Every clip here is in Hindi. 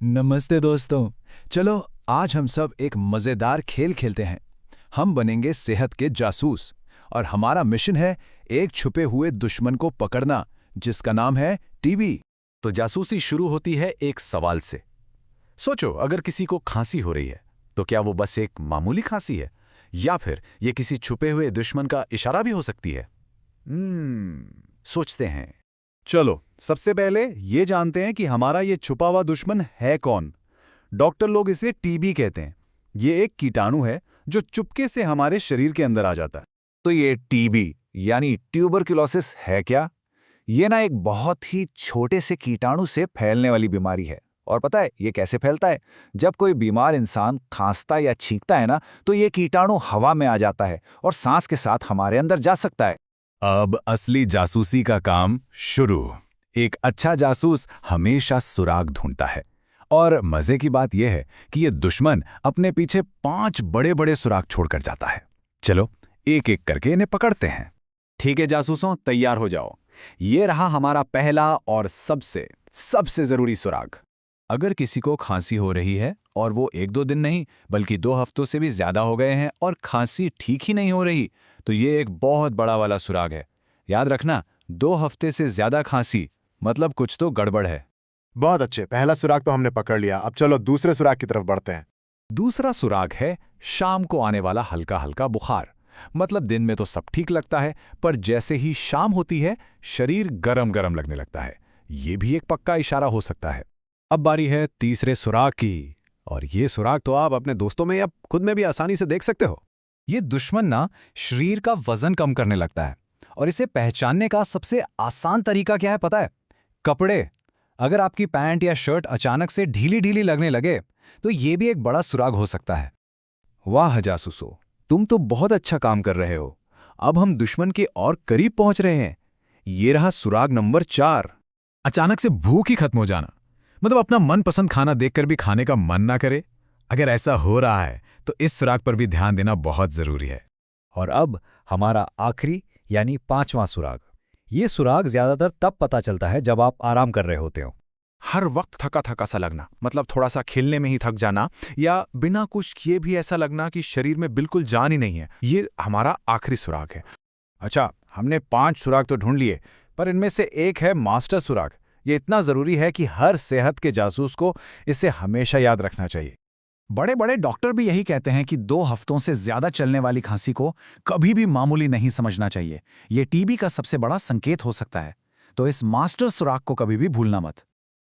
नमस्ते दोस्तों। चलो आज हम सब एक मजेदार खेल खेलते हैं। हम बनेंगे सेहत के जासूस और हमारा मिशन है एक छुपे हुए दुश्मन को पकड़ना जिसका नाम है टीबी। तो जासूसी शुरू होती है एक सवाल से। सोचो, अगर किसी को खांसी हो रही है तो क्या वो बस एक मामूली खांसी है या फिर ये किसी छुपे हुए दुश्मन का इशारा भी हो सकती है? सोचते हैं। चलो सबसे पहले ये जानते हैं कि हमारा ये छुपा हुआ दुश्मन है कौन। डॉक्टर लोग इसे टीबी कहते हैं। ये एक कीटाणु है जो चुपके से हमारे शरीर के अंदर आ जाता है। तो ये टीबी यानी ट्यूबरकुलोसिस है क्या? ये ना एक बहुत ही छोटे से कीटाणु से फैलने वाली बीमारी है। और पता है ये कैसे फैलता है? जब कोई बीमार इंसान खांसता या छींकता है ना, तो ये कीटाणु हवा में आ जाता है और सांस के साथ हमारे अंदर जा सकता है। अब असली जासूसी का काम शुरू। एक अच्छा जासूस हमेशा सुराग ढूंढता है। और मजे की बात यह है कि ये दुश्मन अपने पीछे 5 बड़े-बड़े सुराग छोड़कर जाता है। चलो एक एक करके इन्हें पकड़ते हैं। ठीक है जासूसों, तैयार हो जाओ। ये रहा हमारा पहला और सबसे जरूरी सुराग। अगर किसी को खांसी हो रही है और वो 1-2 दिन नहीं बल्कि 2 हफ्तों से भी ज्यादा हो गए हैं और खांसी ठीक ही नहीं हो रही, तो ये एक बहुत बड़ा वाला सुराग है। याद रखना, 2 हफ्ते से ज्यादा खांसी मतलब कुछ तो गड़बड़ है। बहुत अच्छे, पहला सुराग तो हमने पकड़ लिया। अब चलो दूसरे सुराग की तरफ बढ़ते हैं। दूसरा सुराग है शाम को आने वाला हल्का हल्का बुखार। मतलब दिन में तो सब ठीक लगता है, पर जैसे ही शाम होती है शरीर गरम गरम लगने लगता है। ये भी एक पक्का इशारा हो सकता है। अब बारी है तीसरे सुराग की, और ये सुराग तो आप अपने दोस्तों में या खुद में भी आसानी से देख सकते हो। ये दुश्मन ना शरीर का वजन कम करने लगता है, और इसे पहचानने का सबसे आसान तरीका क्या है पता है? कपड़े। अगर आपकी पैंट या शर्ट अचानक से ढीली ढीली लगने लगे तो ये भी एक बड़ा सुराग हो सकता है। वाह जासूसो, तुम तो बहुत अच्छा काम कर रहे हो। अब हम दुश्मन के और करीब पहुंच रहे हैं। ये रहा सुराग नंबर 4। अचानक से भूख ही खत्म हो जाना, मतलब अपना मनपसंद खाना देखकर भी खाने का मन ना करे। अगर ऐसा हो रहा है तो इस सुराग पर भी ध्यान देना बहुत जरूरी है। और अब हमारा आखिरी यानी 5वां सुराग। ये सुराग ज्यादातर तब पता चलता है जब आप आराम कर रहे होते हो। हर वक्त थका थका सा लगना, मतलब थोड़ा सा खेलने में ही थक जाना, या बिना कुछ किए भी ऐसा लगना कि शरीर में बिल्कुल जान ही नहीं है। ये हमारा आखिरी सुराग है। अच्छा, हमने 5 सुराग तो ढूंढ लिए, पर इनमें से एक है मास्टर सुराग। ये इतना जरूरी है कि हर सेहत के जासूस को इसे हमेशा याद रखना चाहिए। बड़े बड़े डॉक्टर भी यही कहते हैं कि 2 हफ्तों से ज्यादा चलने वाली खांसी को कभी भी मामूली नहीं समझना चाहिए। ये टीबी का सबसे बड़ा संकेत हो सकता है। तो इस मास्टर सुराग को कभी भी भूलना मत।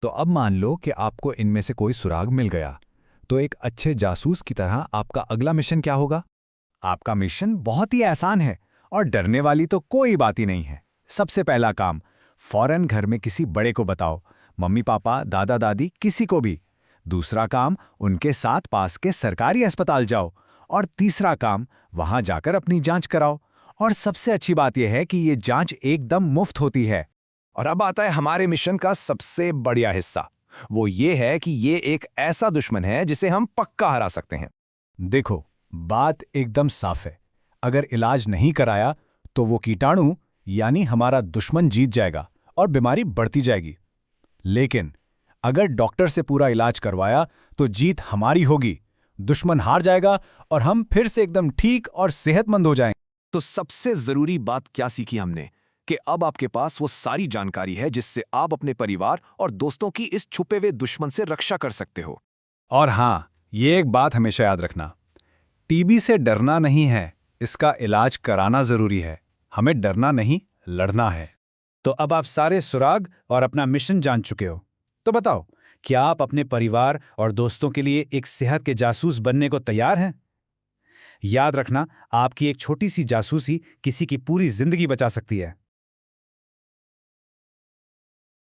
तो अब मान लो कि आपको इनमें से कोई सुराग मिल गया, तो एक अच्छे जासूस की तरह आपका अगला मिशन क्या होगा? आपका मिशन बहुत ही आसान है और डरने वाली तो कोई बात ही नहीं है। सबसे पहला काम, फौरन घर में किसी बड़े को बताओ, मम्मी पापा दादा दादी किसी को भी। दूसरा काम, उनके साथ पास के सरकारी अस्पताल जाओ। और तीसरा काम, वहां जाकर अपनी जांच कराओ। और सबसे अच्छी बात यह है कि ये जांच एकदम मुफ्त होती है। और अब आता है हमारे मिशन का सबसे बढ़िया हिस्सा। वो ये है कि ये एक ऐसा दुश्मन है जिसे हम पक्का हरा सकते हैं। देखो, बात एकदम साफ है। अगर इलाज नहीं कराया तो वो कीटाणु यानी हमारा दुश्मन जीत जाएगा और बीमारी बढ़ती जाएगी। लेकिन अगर डॉक्टर से पूरा इलाज करवाया तो जीत हमारी होगी, दुश्मन हार जाएगा और हम फिर से एकदम ठीक और सेहतमंद हो जाएंगे। तो सबसे जरूरी बात क्या सीखी हमने? कि अब आपके पास वो सारी जानकारी है जिससे आप अपने परिवार और दोस्तों की इस छुपे हुए दुश्मन से रक्षा कर सकते हो। और हाँ, ये एक बात हमेशा याद रखना, टीबी से डरना नहीं है, इसका इलाज कराना जरूरी है। हमें डरना नहीं, लड़ना है। तो अब आप सारे सुराग और अपना मिशन जान चुके हो। तो बताओ, क्या आप अपने परिवार और दोस्तों के लिए एक सेहत के जासूस बनने को तैयार हैं? याद रखना, आपकी एक छोटी सी जासूसी किसी की पूरी जिंदगी बचा सकती है।